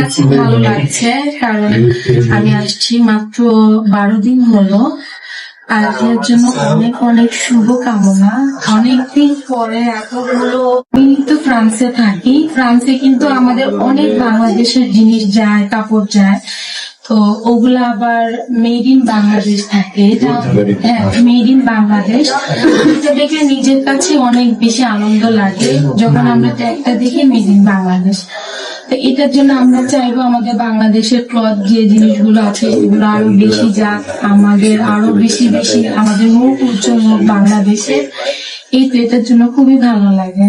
কাছে ভালো লাগছে, কারণ আমি আসছি মাত্র 12 দিন হলো। আর এর জন্য অনেক অনেক শুভকামনা। অনেকদিন পরে এতগুলো, আমি তো ফ্রান্সে থাকি, ফ্রান্সে কিন্তু আমাদের অনেক বাংলাদেশের জিনিস যায়, কাপড় যায়, তো ওগুলা আবার মেড ইন বাংলাদেশ থাকে। হ্যাঁ, মেড ইন বাংলাদেশ। এটা দেখে নিজের কাছে অনেক বেশি আনন্দ লাগে যখন আমরা ট্যাগটা দেখি মেড ইন বাংলাদেশ। তো এটার জন্য আমরা চাইবো আমাদের বাংলাদেশের ক্লথ যে জিনিসগুলো আছে এগুলো আরো বেশি যাক, আমাদের আরো বেশি বেশি আমাদের মুখ উজ্জ্বল হোক বাংলাদেশের। এই তো এটার জন্য খুবই ভালো লাগে।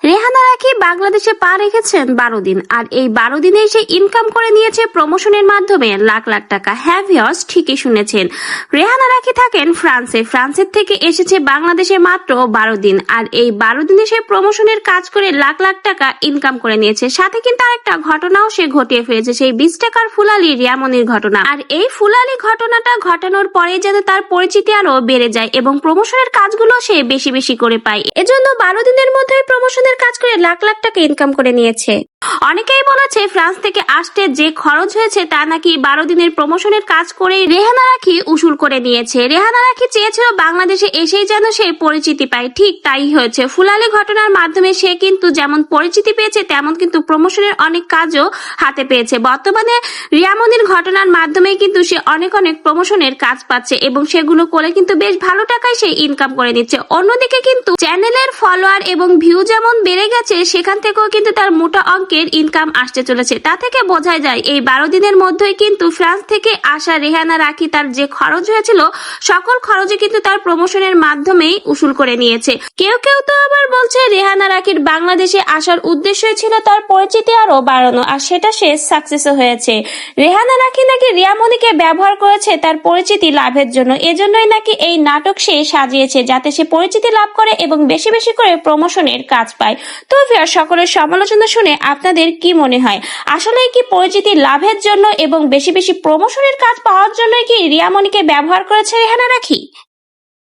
রেহানা রাখি বাংলাদেশে পা রেখেছেন 12 দিন, আর এই 12 দিনে সে ইনকাম করে নিয়েছে প্রমোশনের মাধ্যমে লাখ লাখ টাকা। হ্যাঁ ভিউয়ার্স, ঠিকই শুনেছেন, রেহানা রাখি থাকেন ফ্রান্সে। ফ্রান্সের থেকে এসেছে বাংলাদেশে মাত্র 12 দিন, আর এই 12 দিনে সে প্রমোশনের কাজ করে লাখ লাখ টাকা ইনকাম করে নিয়েছে। সাথে কিন্তু আরেকটা ঘটনাও সে ঘটিয়ে ফেলেছে, সেই 20 টাকার ফুলালি রিয়ামনির ঘটনা। আর এই ফুলালি ঘটনাটা ঘটানোর পরে যেন তার পরিচিতি আরো বেড়ে যায় এবং প্রমোশনের কাজগুলো সে বেশি বেশি করে পায়। এজন্য 12 দিনের মধ্যে প্রমোশনের কাজ করে লাখ লাখ টাকা ইনকাম করে নিয়েছে। অনেকেই বলেছে ফ্রান্স থেকে আসতে যে খরচ হয়েছে তা নাকি 12 দিনের প্রমোশনের কাজ করে রেহানা রাখি উসুল করে নিয়েছে। রেহানা রাখি চেয়েছিল বাংলাদেশে এসেই যেন সে পরিচিতি পায়, ঠিক তাই হয়েছে। ফুলালি ঘটনার মাধ্যমে সে কিন্তু যেমন পরিচিতি পেয়েছে তেমন কিন্তু প্রমোশনের অনেক কাজও হাতে পেয়েছে। বর্তমানে রিয়ামনির ঘটনার মাধ্যমে কিন্তু সে অনেক অনেক প্রমোশনের কাজ পাচ্ছে এবং সেগুলো করে কিন্তু বেশ ভালো টাকায় সে ইনকাম করে নিচ্ছে। অন্যদিকে কিন্তু চ্যানেলের ফলোয়ার এবং ভিউ যেমন বেড়ে গেছে, সেখান থেকেও কিন্তু তার মোটা অঙ্কের ইনকাম আসতে চলেছে। তা থেকে বোঝা যায় এই 12 দিনের মধ্যেই কিন্তু ফ্রান্স থেকে আসা রেহানা রাখি তার যে খরচ হয়েছিল সকল খরচে কিন্তু তার প্রমোশনের মাধ্যমেই উসুল করে নিয়েছে। কেউ কেউ তো আবার বলছে রেহানা রাখির বাংলাদেশে আসার উদ্দেশ্য ছিল তার পরিচিতি আরো বাড়ানো, আর সেটা সে সাকসেসও হয়েছে। রেহানা রাখি নাকি রিয়ামনিকে ব্যবহার করেছে তার পরিচিতি লাভের জন্য, এজন্যই নাকি এই নাটক সে সাজিয়েছে যাতে সে পরিচিতি লাভ করে এবং বেশি বেশি করে প্রমোশনের কাজ পায়। তো ভিউয়ার, সকলের সমালোচনা শুনে আপনাদের কি মনে হয়? আসলে কি পরিচিতি লাভের জন্য এবং বেশি বেশি প্রমোশনের কাজ পাওয়ার জন্য কি রিয়ামনিকে ব্যবহার করেছে রেহানা রাখি?